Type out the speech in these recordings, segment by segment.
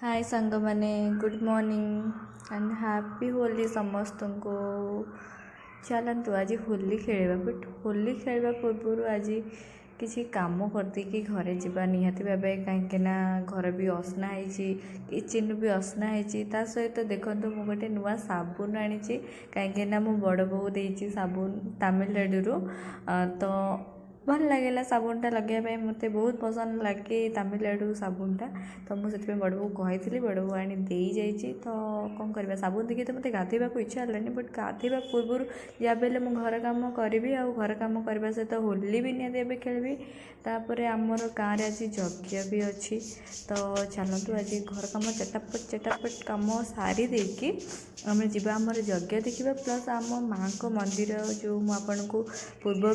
हाय सांग माने good morning and happy Holi समस्त को। चलतु आज होली खेल बट होली खेलवा पूर्व आज किसी काम करदे घरे जावा निहाती भाव कहीं घर भी असना है किचन भी असना है सहित देखो मु गोटे नुआ साबुन आनी कहीं मो बड़ बो दे साबुन तमिलनाडु तो भल लगे साबुनटा लगे मत बहुत पसंद लगे तमिलनाडु साबुनटा। तो मुझे बड़ बो कही बड़ बो आनी दे जाइए तो कौन करवा साबुन देखिए तो मत गाधेवा इच्छा है बट गाधेवा पूर्व जहाँ भी मु घर कम करी आ घर कम करने सहित होली भी निहती खेली तापर आमर गाँव में आज यज्ञ भी अच्छी। तो चलतु आज घर कम चटापट कम सारी देकी आम जा आमर यज्ञ देखा प्लस आम माँ को मंदिर जो मुझे को पूर्व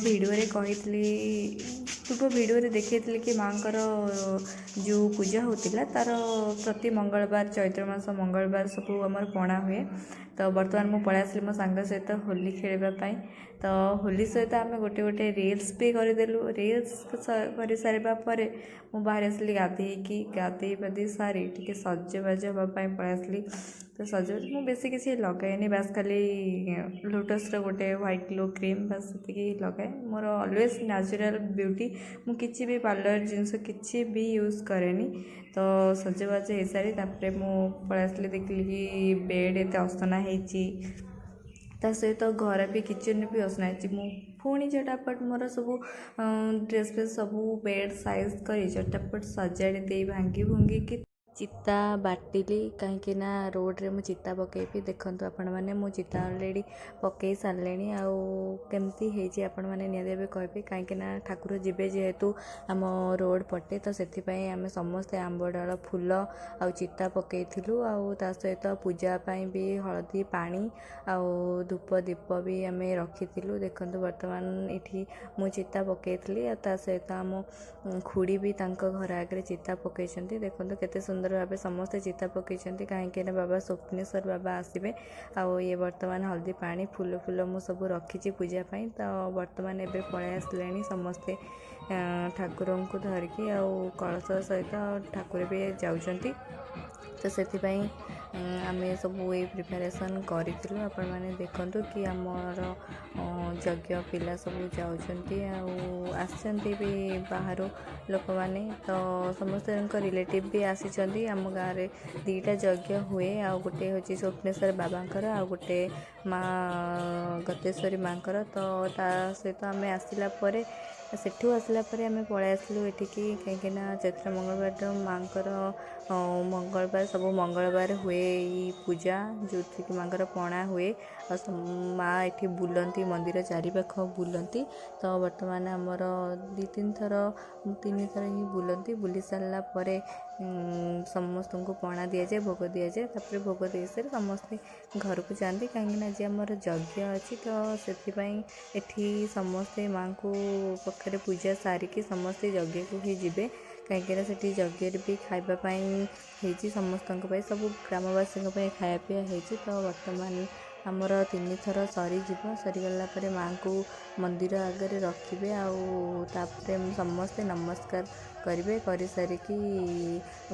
भिडियो देखी कि माँ जो पूजा होता तार प्रति मंगलवार चैत्र मास मंगलवार सब आमर पणा हुए। तो बर्तमान मुझे पलि आसली मो सांग सहित होली खेलवाई। तो होली सहित आम गोटे गोटे रिल्स भी करदेलु। रिल्स कर सारापर मुझे बाहर आसली गाधे पाधे सारी टे सजबाज हाँपाई पलि आसली। तो सजबाज मुझे बेसी किसी लगाएनि बास खाली लोटस गोटे व्हाइट ग्लो क्रीम बास से लगाए। मोर ऑलवेज नेचुरल ब्यूटी मुझे भी पार्लर जिनस किसी भी यूज करेनि। तो सजबाज हो सारी मुझे पलि आसली देखिली कि बेड एत असना ता सहित घर भी किचन भी असना है पुणी चटापट मोर सब ड्रेस फ्रेस सब बेड साइज कर चटापट सजाड़ी दे भांगी भुंगी कि चिता बाटिली कहीं रोड रे चिता पकईबी देखूँ आपण मैंने मो चिता अलरेडी पकई सारे आमती आपण मैंने निहती कहे कहीं ठाकुर जीवे जेहेतु आम रोड पटे तो से आम समस्ते आंब डाल फूल आ चिता पकईलु आ सहित पूजापाई भी हलदी पानी आउ धूप दीप भी आम रखी देखूँ बर्तमान ये मु चिता पकईली सहित आम खुड़ी भी घर आगे चिता पकई देखूँ केते सुंदर भाव समस्ते चिता पकई कहीं बाबा स्वप्नेश्वर बाबा आसबे आउ ये बर्तमान हल्दी पानी फूल फूल मु सब रखी पूजापाई। तो बर्तमान एबे पलि आसले समस्ते ठाकुर को धरिकी आउ कलश सहित ठाकुर भी जाउछंती। तो से आम सब ये प्रिपेरेसन करूँ आपण मैंने देखु कि आमर यज्ञ पिला सब जाउछंती आसछंती भी बाहर लोक मैंने। तो समस्त रिलेटिव भी आसी आम गाँव में दीटा यज्ञ हुए आ गोटे हूँ स्वप्नेश्वर बाबांकर आ गोटे माँ गतेश्वरी माँकर। तो सहित आम आसला सेठू आसला आम पलि आसलु एठिकी कहीं चैत्र मंगलवार माँकर मंगलवार सब मंगलवार हुए पूजा जो कि माँकर पणा हुए माँ ये बुलती मंदिर चारिपाख बुलती। तो बर्तमान आमर तीन थर ही बुलती बुली सारा समस्त को पणा दि जाए भोग दि जाए तापर भोग दे सारे समस्ते घर को जाती कहीं आज आमर यज्ञ अच्छी। तो से समस्ते माँ को पाखे पूजा सारिकी समस्ते यज्ञ को ही जीवे कहीं से यज्ञ भी खावाई समस्त सब ग्रामवासी खाया पीया होती। तो बर्तमान आमर 3 थर सरीगला माँ को मंदिर आगे रखिए आउे समस्ते नमस्कार करेंगे कर सारिकी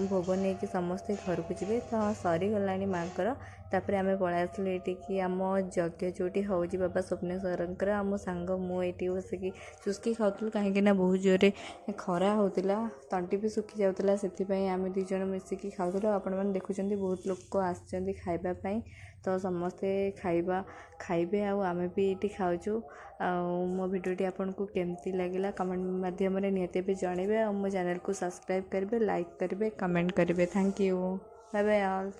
भोग नहीं कि समस्ते घर को जी। तो सरीगला माँकर तापर आम पलि आसलु ये आम यज्ञ जोटी हूँ बाबा स्वप्नेश्वर आम सांग मुझे बसिकी चुस्की खाऊलु कहीं बहुत जोरे खरा होता तंटी भी सुखी जाऊला से आम 2 जन मिसिकी खाऊलु। आपण मैंने देखुं बहुत लोग आसछंती खाइबापी तो समस्ते खाइबे आम भी ये खाऊँ। मो भिडियोटी आपको केमती लगे कमेंट माध्यम निहती जनइबे और मो चैनल को सब्सक्राइब करेंगे लाइक करेंगे कमेंट करेंगे। Thank you bye bye all.